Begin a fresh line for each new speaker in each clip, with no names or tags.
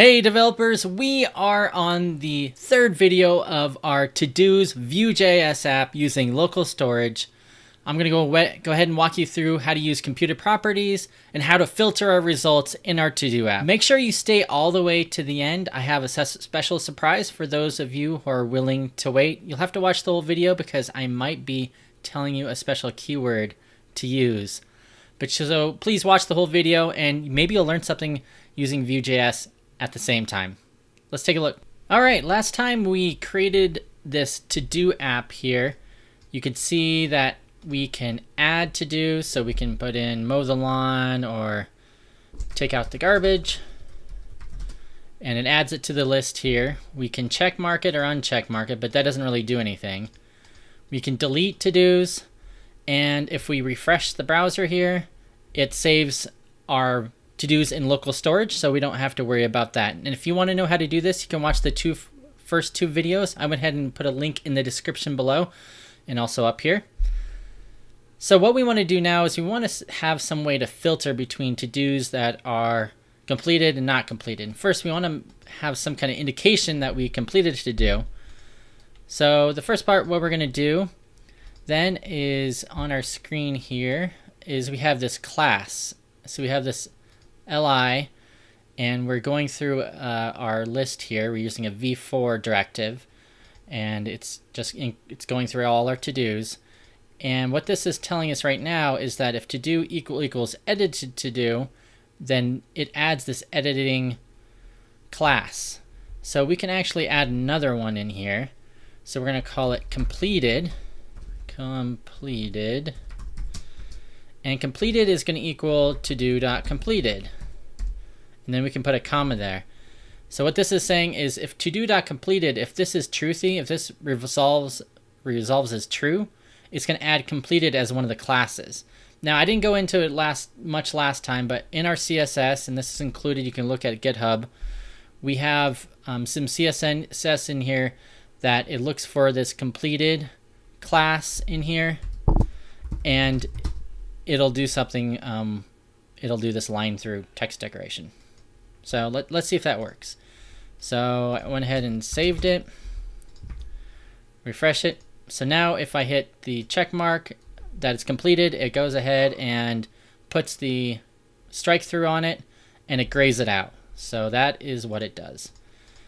Hey developers, we are on the third video of our to-dos Vue.js app using local storage. I'm going to go ahead and walk you through how to use computed properties and how to filter our results in our to-do app. Make sure you stay all the way to the end. I have a special surprise for those of you who are willing to wait. You'll have to watch the whole video because I might be telling you a special keyword to use. So please watch the whole video and maybe you'll learn something using Vue.js at the same time. Let's take a look. All right, last time we created this to-do app here, you can see that we can add to-do, so we can put in mow the lawn or take out the garbage, and it adds it to the list here. We can check mark it or uncheck mark it, but that doesn't really do anything. We can delete to-dos, and if we refresh the browser here, it saves our to-dos in local storage, so we don't have to worry about that. And if you want to know how to do this, you can watch the first two videos. I went ahead and put a link in the description below and also up here. So what we want to do now is we want to have some way to filter between to-dos that are completed and not completed. First, we want to have some kind of indication that we completed a to-do. So the first part, what we're going to do then is on our screen here is we have this class. So we have this li, and we're going through our list here. We're using a v4 directive, and it's going through all our to-dos. And what this is telling us right now is that if to-do equals edited to-do, then it adds this editing class. So we can actually add another one in here. So we're going to call it completed. And completed is going to equal to-do.completed. And then we can put a comma there. So what this is saying is if to-do.completed, if this is truthy, if this resolves as true, it's going to add completed as one of the classes. Now, I didn't go into it much last time, but in our CSS, and this is included, you can look at GitHub, we have some CSS in here that it looks for this completed class in here, and it'll do something, it'll do this line through text decoration. So let's see if that works. So I went ahead and saved it, refresh it. So now if I hit the check mark that it's completed, it goes ahead and puts the strike through on it and it grays it out. So that is what it does.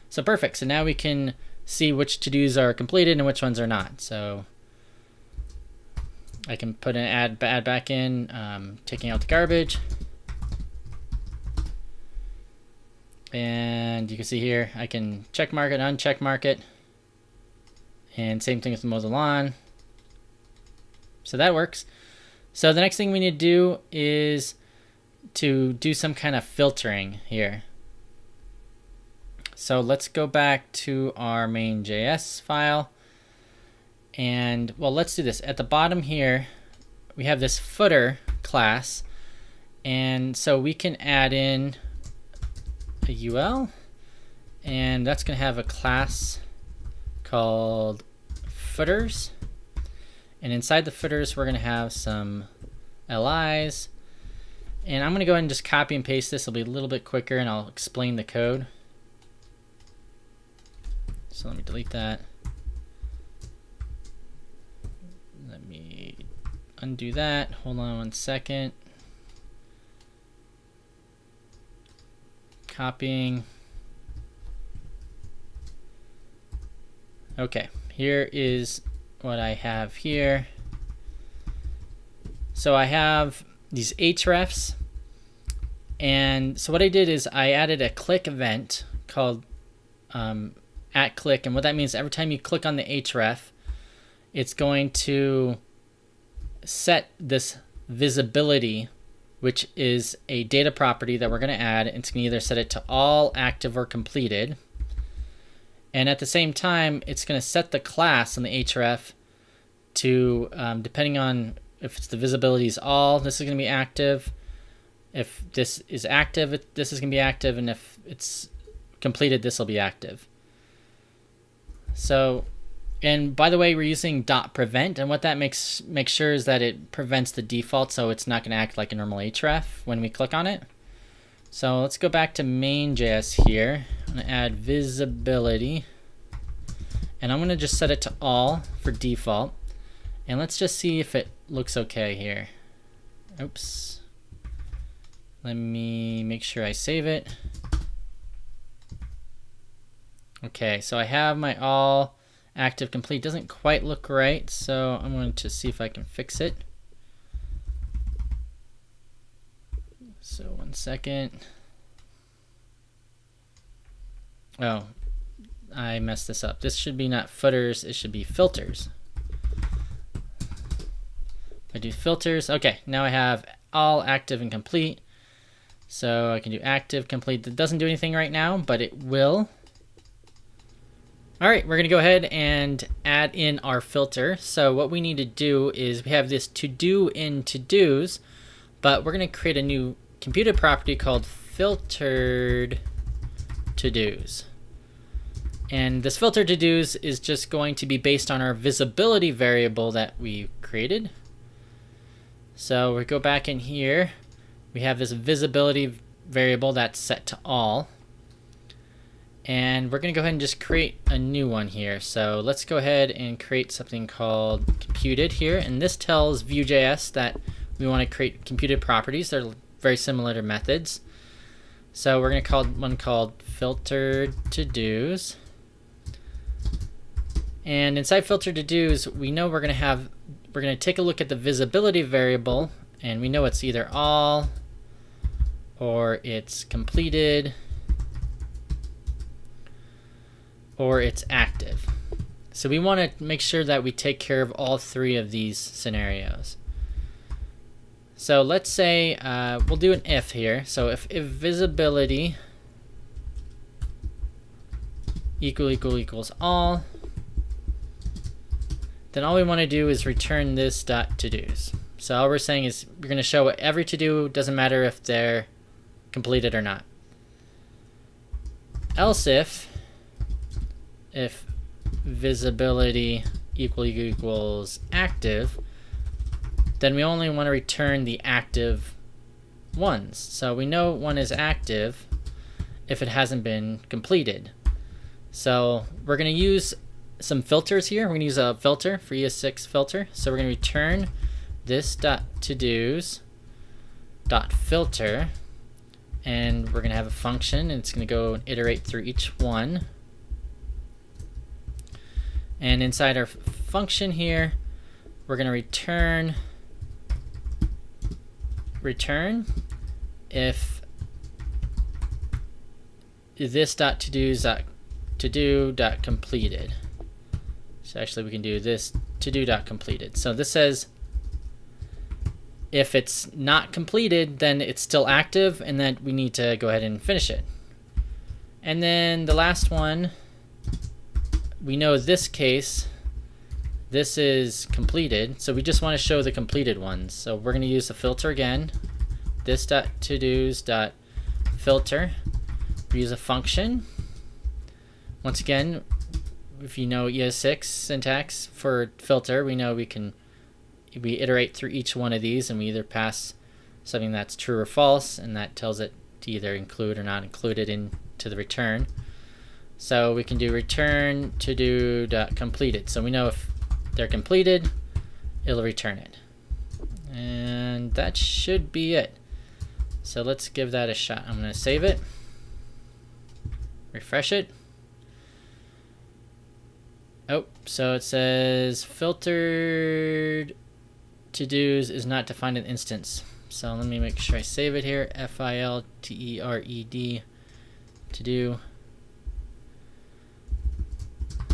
So perfect. So now we can see which to-dos are completed and which ones are not. So I can put an add back in, taking out the garbage. And you can see here, I can check mark it, uncheck mark it. And same thing with mow the lawn. So that works. So the next thing we need to do is to do some kind of filtering here. So let's go back to our main.js file. And well, let's do this. At the bottom here, we have this footer class. And so we can add in a UL, and that's going to have a class called footers. And inside the footers, we're going to have some LIs. And I'm going to go ahead and just copy and paste this. It'll be a little bit quicker, and I'll explain the code. So let me delete that. Let me undo that. Hold on one second. Copying. Okay, here is what I have here. So I have these hrefs, and so what I did is I added a click event called @click, and what that means, every time you click on the href, it's going to set this visibility, which is a data property that we're going to add. It's going to either set it to all, active, or completed. And at the same time, it's going to set the class on the href to, depending on if it's the visibility is all, this is going to be active. If this is active, this is going to be active. And if it's completed, this will be active. So, and by the way, we're using .prevent, and what that makes sure is that it prevents the default, so it's not going to act like a normal href when we click on it. So let's go back to main.js here. I'm going to add visibility. And I'm going to just set it to all for default. And let's just see if it looks okay here. Oops. Let me make sure I save it. Okay, so I have my all active complete. Doesn't quite look right, so I'm going to see if I can fix it. So 1 second. Oh, I messed this up. This should be not footers, it should be filters. I do filters. Okay, now I have all active and complete. So I can do active, complete. That doesn't do anything right now, but it will. All right, we're gonna go ahead and add in our filter. So what we need to do is we have this to do in to dos, but we're gonna create a new computed property called filtered to dos. And this filter to dos is just going to be based on our visibility variable that we created. So we go back in here, we have this visibility variable that's set to all. And we're going to go ahead and just create a new one here. So let's go ahead and create something called computed here. And this tells Vue.js that we want to create computed properties. They're very similar to methods. So we're going to call one called filtered to dos. And inside filtered to dos, we know we're going to take a look at the visibility variable, and we know it's either all or it's completed or it's active. So we want to make sure that we take care of all three of these scenarios. So let's say we'll do an if here. So if visibility equals all, then all we want to do is return this dot to dos. So all we're saying is we're going to show every to do, doesn't matter if they're completed or not. Else if visibility equals active, then we only want to return the active ones. So we know one is active if it hasn't been completed. So we're going to use some filters here. We're going to use a filter for ES6 filter. So we're going to return this dot to dos dot filter, and we're going to have a function, and it's going to go and iterate through each one. And inside our function here, we're going to return if this dot to do's dot to do dot completed. So actually we can do this to do dot completed. So this says if it's not completed, then it's still active, and then we need to go ahead and finish it. And then the last one, we know this case, this is completed, so we just want to show the completed ones. So we're going to use the filter again, this dot to do's dot filter. We use a function. Once again, if you know ES6 syntax for filter, we know we iterate through each one of these, and we either pass something that's true or false, and that tells it to either include or not include it into the return. So we can do return to do dot completed. So we know if they're completed, it'll return it. And that should be it. So let's give that a shot. I'm going to save it, refresh it. Oh, so it says filtered to dos is not defined in instance. So let me make sure I save it here. filtered to do.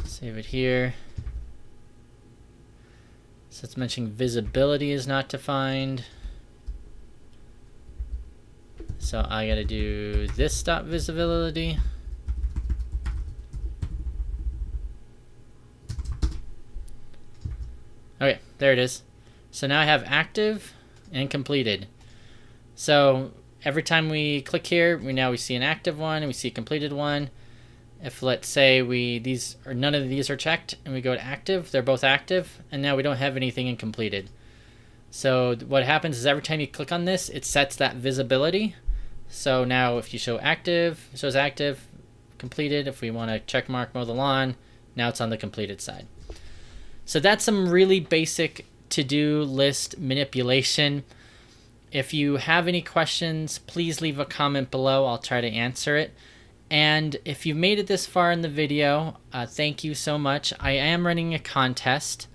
Save it here. So it's mentioning visibility is not defined. So I gotta do this dot visibility. Okay, there it is. So now I have active and completed. So every time we click here, we see an active one and we see a completed one. If let's say none of these are checked and we go to active, they're both active, and now we don't have anything in completed. So what happens is every time you click on this, it sets that visibility So now if you show active, it shows active, completed. If we want to check mark mow the lawn, now it's on the completed side. So that's some really basic to-do list manipulation. If you have any questions, please leave a comment below. I'll try to answer it. And if you've made it this far in the video, thank you so much. I am running a contest.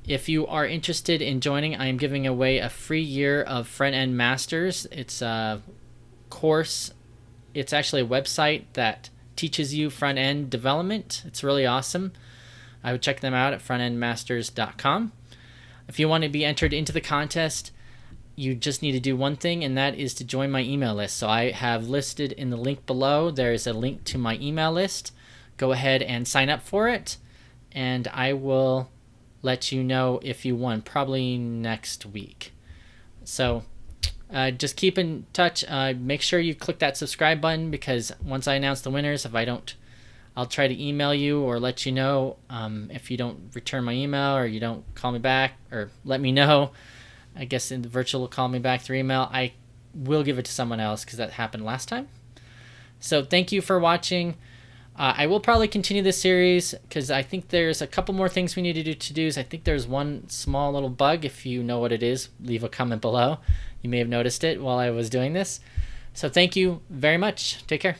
If you are interested in joining, I am giving away a free year of Frontend Masters. It's a course. It's actually a website that teaches you front-end development. It's really awesome. I would check them out at frontendmasters.com. If you want to be entered into the contest, you just need to do one thing, and that is to join my email list. So I have listed in the link below, there is a link to my email list. Go ahead and sign up for it, and I will let you know if you won, probably next week. So just keep in touch. Make sure you click that subscribe button, because once I announce the winners, if I don't, I'll try to email you or let you know. If you don't return my email or you don't call me back or let me know, I guess in the virtual call me back through email, I will give it to someone else, because that happened last time. So thank you for watching. I will probably continue this series, because I think there's a couple more things we need to do to-dos. I think there's one small little bug. If you know what it is, leave a comment below. You may have noticed it while I was doing this. So thank you very much. Take care.